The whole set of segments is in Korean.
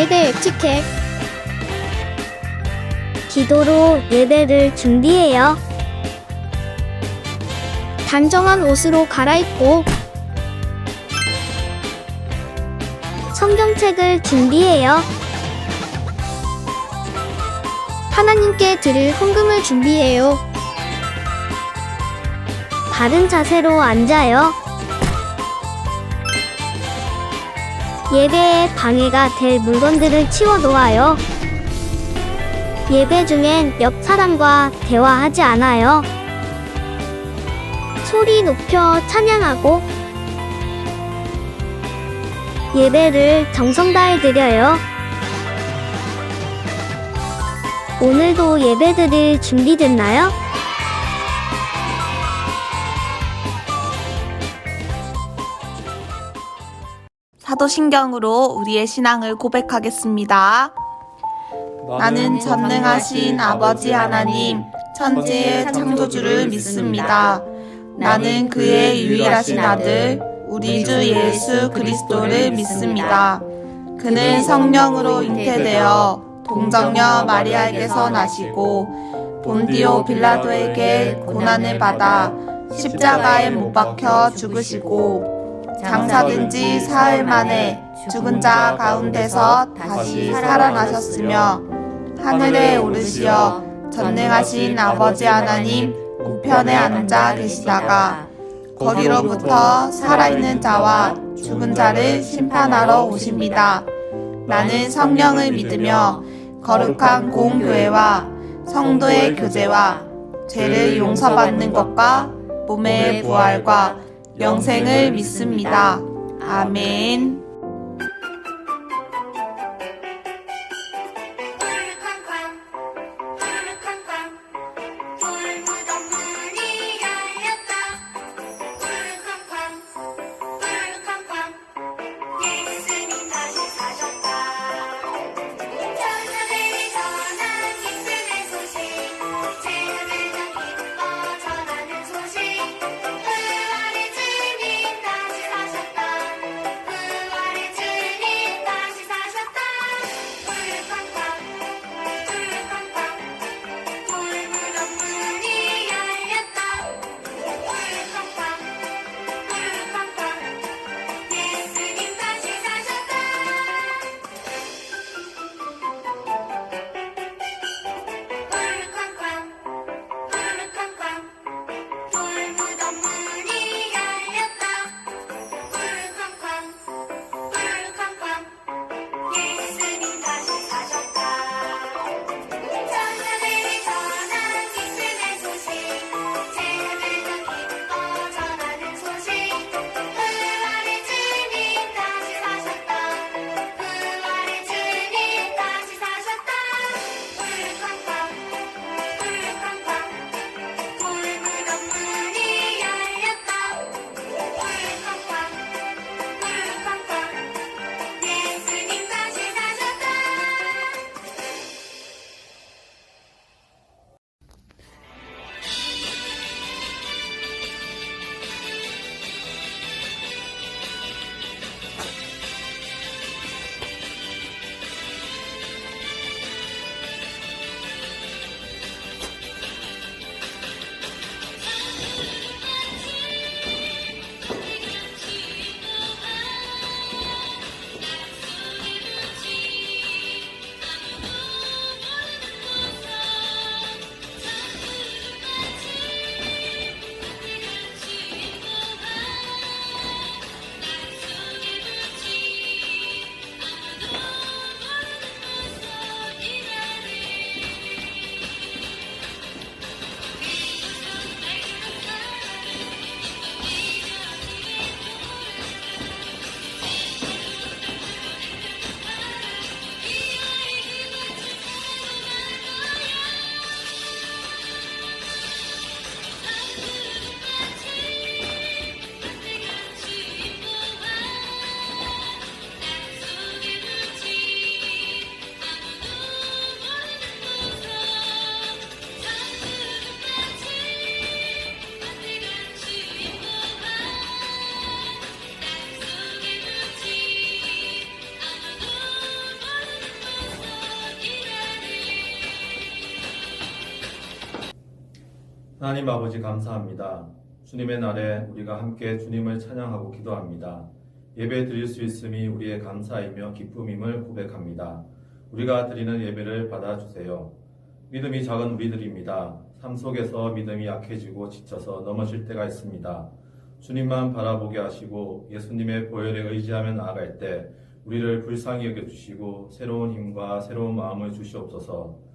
예배 에티켓. 기도로 예배를 준비해요. 단정한 옷으로 갈아입고 성경책을 준비해요. 하나님께 드릴 헌금을 준비해요. 바른 자세로 앉아요. 예배에 방해가 될 물건들을 치워놓아요. 예배 중엔 옆 사람과 대화하지 않아요. 소리 높여 찬양하고 예배를 정성 다해 드려요. 오늘도 예배 드릴 준비됐나요? 사도신경으로 우리의 신앙을 고백하겠습니다. 나는 전능하신 아버지 하나님, 천지의 창조주를 믿습니다. 나는 그의 유일하신 아들, 우리 주 예수 그리스도를 믿습니다. 그는 성령으로 잉태되어 동정녀 마리아에게서 나시고 본디오 빌라도에게 고난을 받아 십자가에 못 박혀 죽으시고 장사된 지 사흘 만에 죽은 자 가운데서 다시 살아나셨으며 하늘에 오르시어 전능하신 아버지 하나님 우편에 앉아 계시다가 거기로부터 살아있는 자와 죽은 자를 심판하러 오십니다. 나는 성령을 믿으며 거룩한 공교회와 성도의 교제와 죄를 용서받는 것과 몸의 부활과 영생을 믿습니다. 아멘. 하나님 아버지 감사합니다. 주님의 날에 우리가 함께 주님을 찬양하고 기도합니다. 예배 드릴 수 있음이 우리의 감사이며 기쁨임을 고백합니다. 우리가 드리는 예배를 받아주세요. 믿음이 작은 우리들입니다. 삶 속에서 믿음이 약해지고 지쳐서 넘어질 때가 있습니다. 주님만 바라보게 하시고 예수님의 보혈에 의지하며 나아갈 때 우리를 불쌍히 여겨주시고 새로운 힘과 새로운 마음을 주시옵소서.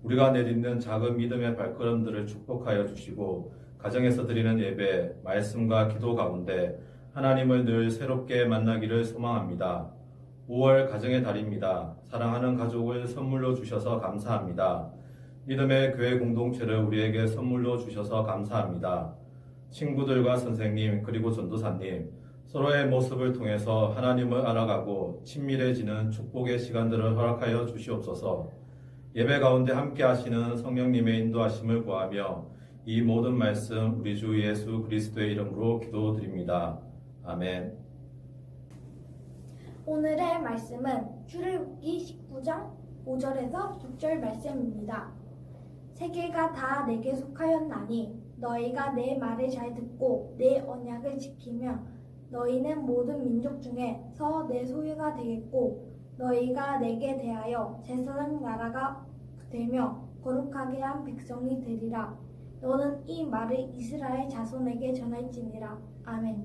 우리가 내딛는 작은 믿음의 발걸음들을 축복하여 주시고 가정에서 드리는 예배, 말씀과 기도 가운데 하나님을 늘 새롭게 만나기를 소망합니다. 5월 가정의 달입니다. 사랑하는 가족을 선물로 주셔서 감사합니다. 믿음의 교회 공동체를 우리에게 선물로 주셔서 감사합니다. 친구들과 선생님 그리고 전도사님, 서로의 모습을 통해서 하나님을 알아가고 친밀해지는 축복의 시간들을 허락하여 주시옵소서. 예배 가운데 함께 하시는 성령님의 인도하심을 구하며 이 모든 말씀 우리 주 예수 그리스도의 이름으로 기도드립니다. 아멘. 오늘의 말씀은 출애굽기 19장 5절에서 6절 말씀입니다. 세계가 다 내게 속하였나니 너희가 내 말을 잘 듣고 내 언약을 지키며 너희는 모든 민족 중에서 내 소유가 되겠고 너희가 내게 대하여 제사장 나라가 되며 거룩하게 한 백성이 되리라. 너는 이 말을 이스라엘 자손에게 전할지니라. 아멘.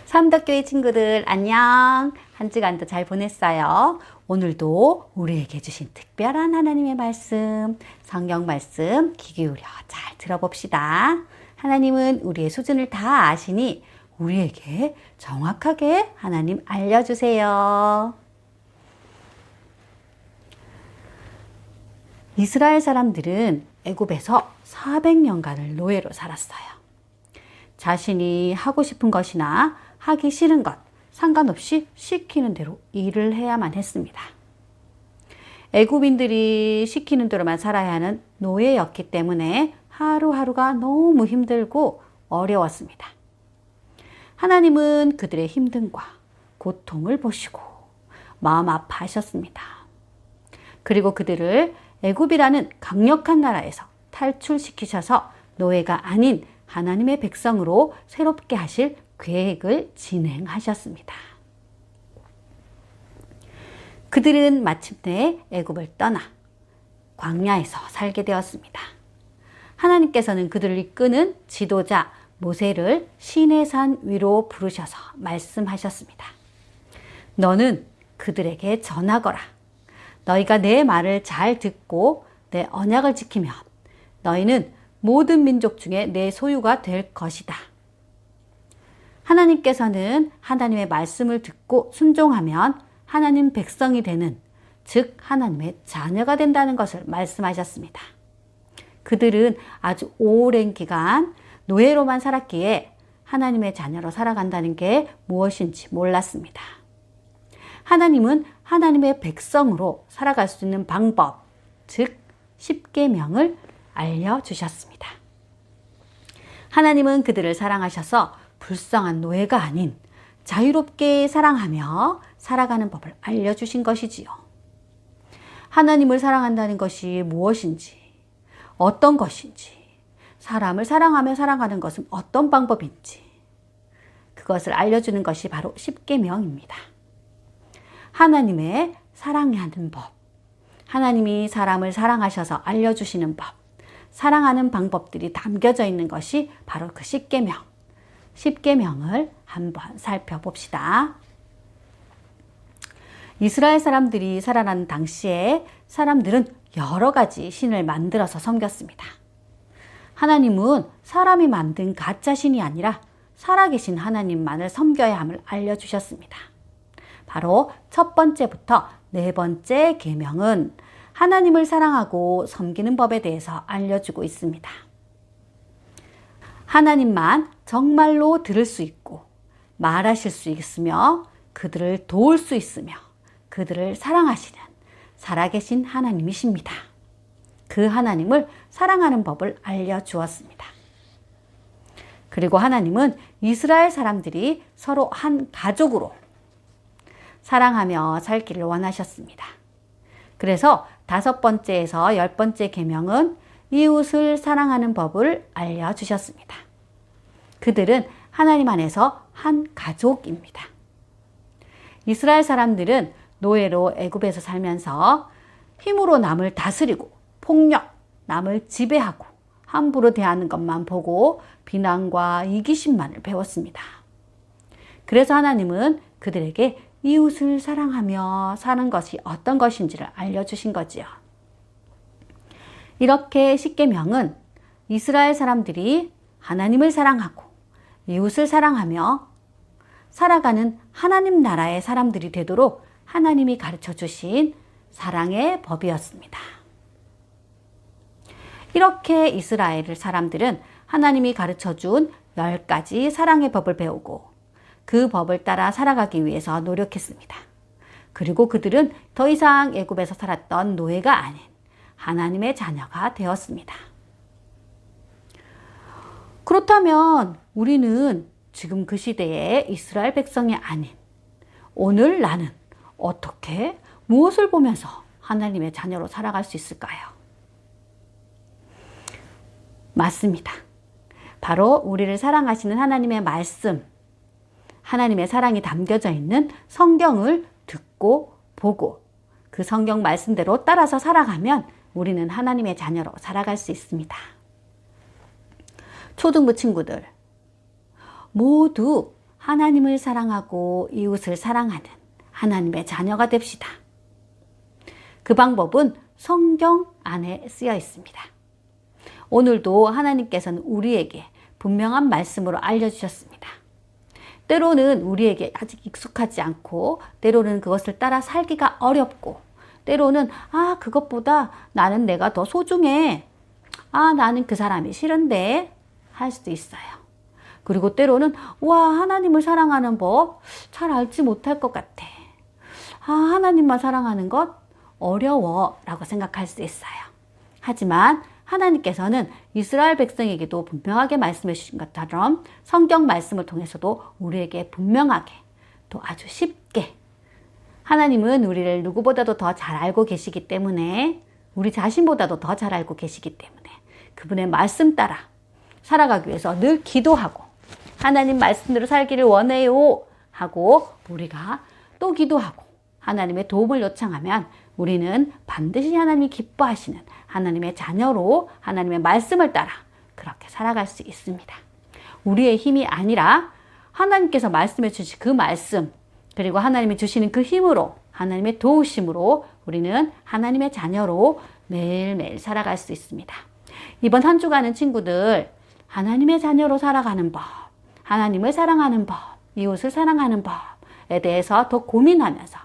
삼덕교회 친구들 안녕. 한 주간도 잘 보냈어요. 오늘도 우리에게 주신 특별한 하나님의 말씀, 성경 말씀 귀 기울여 잘 들어봅시다. 하나님은 우리의 수준을 다 아시니 우리에게 정확하게 하나님 알려주세요. 이스라엘 사람들은 애굽에서 400년간을 노예로 살았어요. 자신이 하고 싶은 것이나 하기 싫은 것 상관없이 시키는 대로 일을 해야만 했습니다. 애굽인들이 시키는 대로만 살아야 하는 노예였기 때문에 하루하루가 너무 힘들고 어려웠습니다. 하나님은 그들의 힘듦과 고통을 보시고 마음 아파하셨습니다. 그리고 그들을 애굽이라는 강력한 나라에서 탈출시키셔서 노예가 아닌 하나님의 백성으로 새롭게 하실 계획을 진행하셨습니다. 그들은 마침내 애굽을 떠나 광야에서 살게 되었습니다. 하나님께서는 그들을 이끄는 지도자 모세를 시내산 위로 부르셔서 말씀하셨습니다. 너는 그들에게 전하거라. 너희가 내 말을 잘 듣고 내 언약을 지키면 너희는 모든 민족 중에 내 소유가 될 것이다. 하나님께서는 하나님의 말씀을 듣고 순종하면 하나님 백성이 되는, 즉 하나님의 자녀가 된다는 것을 말씀하셨습니다. 그들은 아주 오랜 기간 노예로만 살았기에 하나님의 자녀로 살아간다는 게 무엇인지 몰랐습니다. 하나님은 하나님의 백성으로 살아갈 수 있는 방법, 즉 십계명을 알려주셨습니다. 하나님은 그들을 사랑하셔서 불쌍한 노예가 아닌 자유롭게 사랑하며 살아가는 법을 알려주신 것이지요. 하나님을 사랑한다는 것이 무엇인지, 어떤 것인지, 사람을 사랑하며 살아가는 것은 어떤 방법인지, 그것을 알려주는 것이 바로 십계명입니다. 하나님의 사랑하는 법, 하나님이 사람을 사랑하셔서 알려주시는 법, 사랑하는 방법들이 담겨져 있는 것이 바로 그 십계명. 십계명을 한번 살펴봅시다. 이스라엘 사람들이 살아난 당시에 사람들은 여러 가지 신을 만들어서 섬겼습니다. 하나님은 사람이 만든 가짜 신이 아니라 살아계신 하나님만을 섬겨야 함을 알려주셨습니다. 바로 첫 번째부터 네 번째 계명은 하나님을 사랑하고 섬기는 법에 대해서 알려주고 있습니다. 하나님만 정말로 들을 수 있고 말하실 수 있으며 그들을 도울 수 있으며 그들을 사랑하시는 살아계신 하나님이십니다. 그 하나님을 사랑하는 법을 알려주었습니다. 그리고 하나님은 이스라엘 사람들이 서로 한 가족으로 사랑하며 살기를 원하셨습니다. 그래서 5번째에서 10번째 계명은 이웃을 사랑하는 법을 알려주셨습니다. 그들은 하나님 안에서 한 가족입니다. 이스라엘 사람들은 노예로 애굽에서 살면서 힘으로 남을 다스리고 폭력, 남을 지배하고 함부로 대하는 것만 보고 비난과 이기심만을 배웠습니다. 그래서 하나님은 그들에게 이웃을 사랑하며 사는 것이 어떤 것인지를 알려주신 거지요. 이렇게 십계명은 이스라엘 사람들이 하나님을 사랑하고 이웃을 사랑하며 살아가는 하나님 나라의 사람들이 되도록 하나님이 가르쳐 주신 사랑의 법이었습니다. 이렇게 이스라엘 사람들은 하나님이 가르쳐 준 10가지 사랑의 법을 배우고 그 법을 따라 살아가기 위해서 노력했습니다. 그리고 그들은 더 이상 애굽에서 살았던 노예가 아닌 하나님의 자녀가 되었습니다. 그렇다면 우리는 지금 그 시대의 이스라엘 백성이 아닌 오늘 나는 어떻게 무엇을 보면서 하나님의 자녀로 살아갈 수 있을까요? 맞습니다. 바로 우리를 사랑하시는 하나님의 말씀, 하나님의 사랑이 담겨져 있는 성경을 듣고 보고 그 성경 말씀대로 따라서 살아가면 우리는 하나님의 자녀로 살아갈 수 있습니다. 초등부 친구들, 모두 하나님을 사랑하고 이웃을 사랑하는 하나님의 자녀가 됩시다. 그 방법은 성경 안에 쓰여 있습니다. 오늘도 하나님께서는 우리에게 분명한 말씀으로 알려주셨습니다. 때로는 우리에게 아직 익숙하지 않고 때로는 그것을 따라 살기가 어렵고 때로는 그것보다 나는 내가 더 소중해. 나는 그 사람이 싫은데 할 수도 있어요. 그리고 때로는 하나님을 사랑하는 법 잘 알지 못할 것 같아. 하나님만 사랑하는 것 어려워 라고 생각할 수 있어요. 하지만 하나님께서는 이스라엘 백성에게도 분명하게 말씀해 주신 것처럼 성경 말씀을 통해서도 우리에게 분명하게 또 아주 쉽게 하나님은 우리를 누구보다도 더 잘 알고 계시기 때문에 우리 자신보다도 더 잘 알고 계시기 때문에 그분의 말씀 따라 살아가기 위해서 늘 기도하고 하나님 말씀대로 살기를 원해요 하고 우리가 또 기도하고 하나님의 도움을 요청하면 우리는 반드시 하나님이 기뻐하시는 하나님의 자녀로 하나님의 말씀을 따라 그렇게 살아갈 수 있습니다. 우리의 힘이 아니라 하나님께서 말씀해 주신 그 말씀 그리고 하나님이 주시는 그 힘으로 하나님의 도우심으로 우리는 하나님의 자녀로 매일매일 살아갈 수 있습니다. 이번 한 주간은 친구들 하나님의 자녀로 살아가는 법, 하나님을 사랑하는 법, 이웃을 사랑하는 법에 대해서 더 고민하면서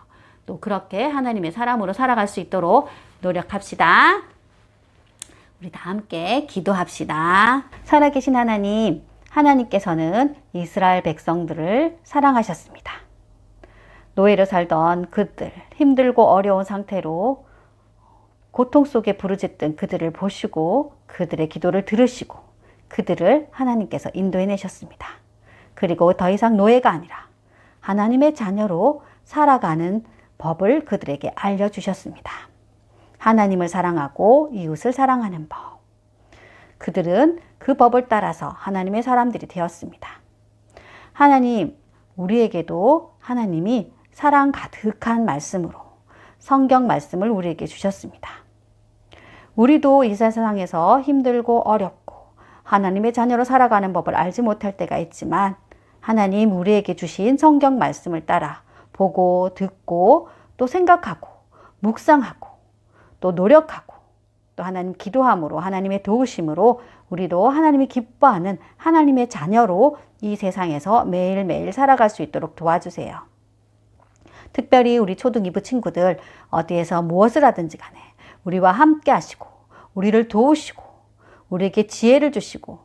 또 그렇게 하나님의 사람으로 살아갈 수 있도록 노력합시다. 우리 다 함께 기도합시다. 살아계신 하나님, 하나님께서는 이스라엘 백성들을 사랑하셨습니다. 노예로 살던 그들, 힘들고 어려운 상태로 고통 속에 부르짖던 그들을 보시고 그들의 기도를 들으시고 그들을 하나님께서 인도해내셨습니다. 그리고 더 이상 노예가 아니라 하나님의 자녀로 살아가는 법을 그들에게 알려주셨습니다. 하나님을 사랑하고 이웃을 사랑하는 법. 그들은 그 법을 따라서 하나님의 사람들이 되었습니다. 하나님, 우리에게도 하나님이 사랑 가득한 말씀으로 성경 말씀을 우리에게 주셨습니다. 우리도 이 세상에서 힘들고 어렵고 하나님의 자녀로 살아가는 법을 알지 못할 때가 있지만 하나님 우리에게 주신 성경 말씀을 따라 보고 듣고 또 생각하고 묵상하고 또 노력하고 또 하나님 기도함으로 하나님의 도우심으로 우리도 하나님이 기뻐하는 하나님의 자녀로 이 세상에서 매일매일 살아갈 수 있도록 도와주세요. 특별히 우리 초등 2부 친구들 어디에서 무엇을 하든지 간에 우리와 함께 하시고 우리를 도우시고 우리에게 지혜를 주시고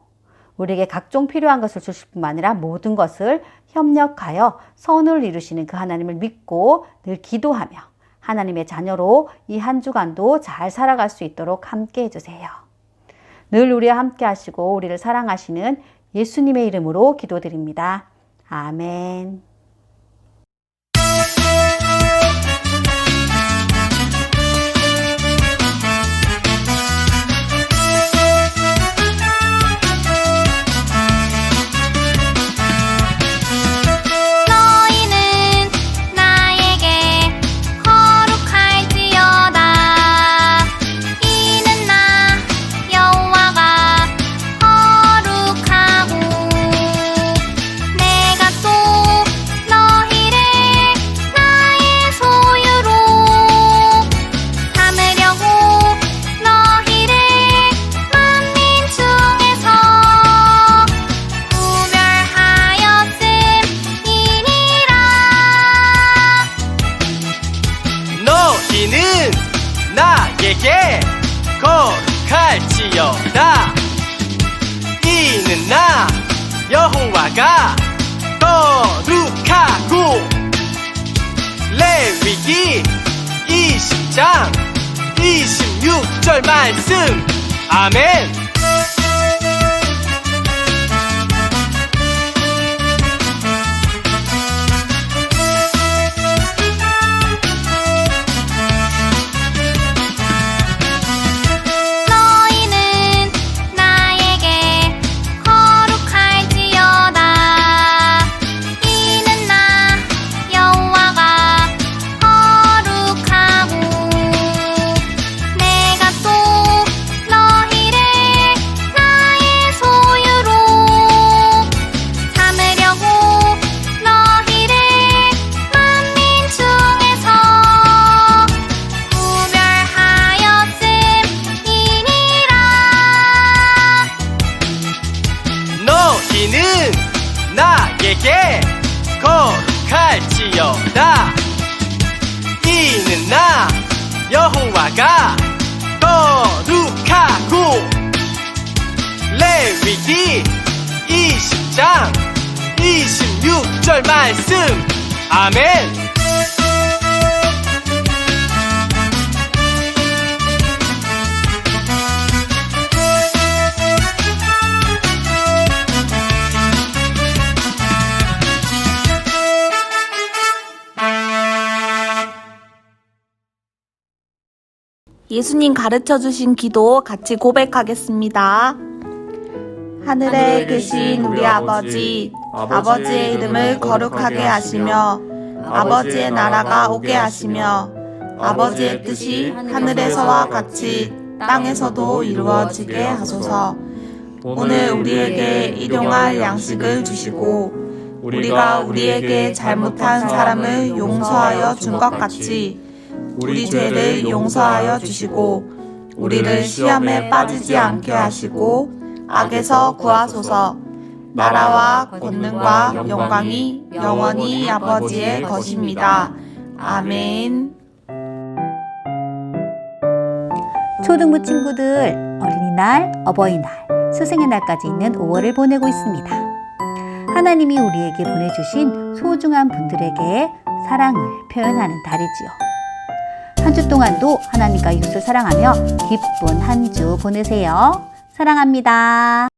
우리에게 각종 필요한 것을 주실 뿐만 아니라 모든 것을 협력하여 선을 이루시는 그 하나님을 믿고 늘 기도하며 하나님의 자녀로 이 한 주간도 잘 살아갈 수 있도록 함께 해주세요. 늘 우리와 함께 하시고 우리를 사랑하시는 예수님의 이름으로 기도드립니다. 아멘. 나에게 거룩할지어다. 이는 나 여호와가 거룩하고. 레위기 20장 26절 말씀. 아멘. 너희는 나에게 거룩할지어다. 이는 나 여호와가 거룩하고. 내가 또 너희를 나의 소유로 삼으려고 너희를 만민 중에서 구별하였음이니라. 너희는 나에게 거룩할지어다. 이는 나 여호와가 거룩하고. 레위기 20장 26절 말씀. 아멘. 예수님 가르쳐 주신 기도 같이 고백하겠습니다. 하늘에 계신 우리 아버지, 아버지의 이름을 거룩하게 하시며 아버지의 나라가 오게 하시며 아버지의 뜻이 하늘에서와 같이 땅에서도 이루어지게 하소서. 오늘 우리에게 일용할 양식을 주시고 우리가 우리에게 잘못한 사람을 용서하여 준 것 같이 우리 죄를 용서하여 주시고 우리를 시험에 빠지지 않게 하시고 악에서 구하소서. 나라와 권능과 영광이 영원히 아버지의 것입니다. 아멘. 초등부 친구들, 어린이날, 어버이날, 스승의 날까지 있는 5월을 보내고 있습니다. 하나님이 우리에게 보내주신 소중한 분들에게 사랑을 표현하는 달이지요. 한 주 동안도 하나님과 이웃을 사랑하며 기쁜 한 주 보내세요. 사랑합니다.